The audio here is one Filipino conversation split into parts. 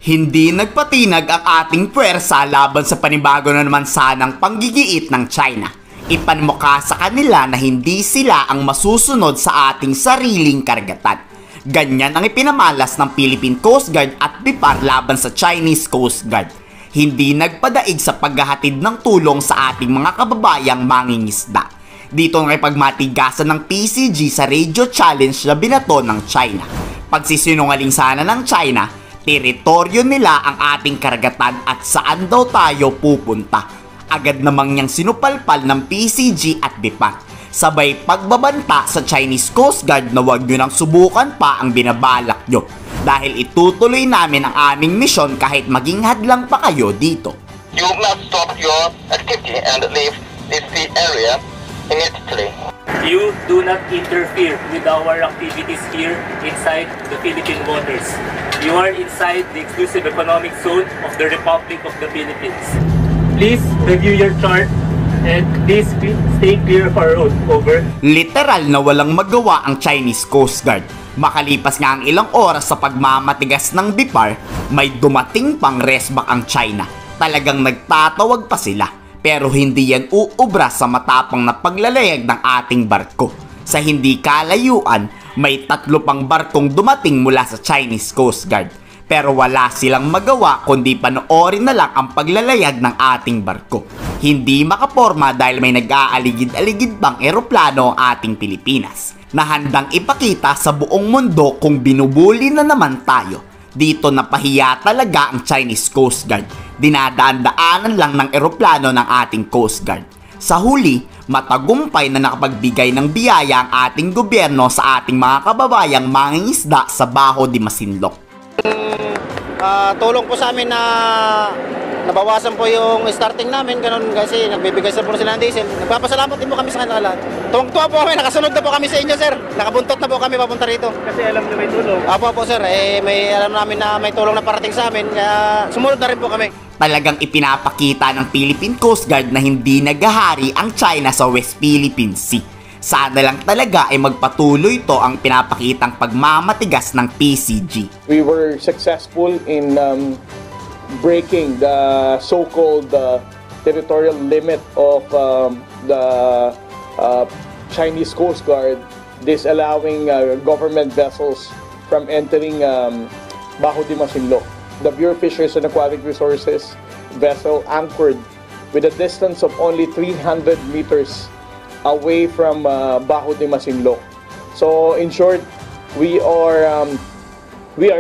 Hindi nagpatinag ang ating puwersa laban sa panibago na naman sanang panggigiit ng China. Ipanmukha sa kanila na hindi sila ang masusunod sa ating sariling karagatan. Ganyan ang ipinamalas ng Philippine Coast Guard at BIPAR laban sa Chinese Coast Guard. Hindi nagpadaig sa paghahatid ng tulong sa ating mga kababayang mangingisda. Dito nakipagmatigasan ng PCG sa radio challenge na binato ng China. Pagsisinungaling sana ng China, teritoryo nila ang ating karagatan at saan daw tayo pupunta. Agad namang niyang sinupalpal ng PCG at BIPAR. Sabay pagbabanta sa Chinese Coast Guard na huwag nyo nang subukan pa ang binabalak nyo. Dahil itutuloy namin ang aming misyon kahit maging hadlang pa kayo dito. You must stop your activity and leave this area immediately. You do not interfere with our activities here inside the Philippine waters. You are inside the exclusive economic zone of the Republic of the Philippines. Please review your chart and please stay clear of our road. Over. Literal na walang magawa ang Chinese Coast Guard. Makalipas nga ang ilang oras sa pagmamatigas ng BIPAR, may dumating pang resback ang China. Talagang nagtatawag pa sila. Pero hindi yan uubra sa matapang na paglalayag ng ating barko. Sa hindi kalayuan, may 3 pang barkong dumating mula sa Chinese Coast Guard. Pero wala silang magawa kundi panoorin na lang ang paglalayag ng ating barko. Hindi makaporma dahil may nag-aaligid-aligid pang eroplano ang ating Pilipinas na handang ipakita sa buong mundo kung binubuli na naman tayo. Dito napahiya talaga ang Chinese Coast Guard. Dinadaan-daanan lang ng eroplano ng ating Coast Guard. Sa huli, matagumpay na nakapagbigay ng biyaya ang ating gobyerno sa ating mga kababayang mangingisda sa Baho de Masinloc. Tulong po sa amin na nabawasan po yung starting namin, ganun kasi nagbibigay sa po sila ng diesel. Nagpapasalamat din po kami sa kanila. Tuwang-tuwa po kami, nakasunod na po kami sa inyo, sir. Nakabuntot na po kami papunta rito. Kasi alam niyo may tulong. Apo, sir. May alam namin na may tulong na parating sa amin, kaya sumunod na rin po kami. Talagang ipinapakita ng Philippine Coast Guard na hindi naghahari ang China sa West Philippine Sea. Sana lang talaga ay magpatuloy to ang pinapakitang pagmamatigas ng PCG. We were successful in breaking the so-called territorial limit of the Chinese Coast Guard, disallowing government vessels from entering Baho de Masinloc. The Bureau of Fisheries and Aquatic Resources vessel anchored with a distance of only 300 meters away from Baho de Masinloc. So in short, we are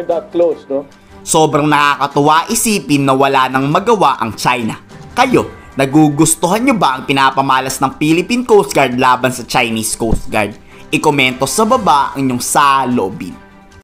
that close, no? Sobrang nakakatuwa isipin na wala nang magawa ang China. Kayo, nagugustuhan nyo ba ang pinapamalas ng Philippine Coast Guard laban sa Chinese Coast Guard? I-komento sa baba ang inyong saloobin.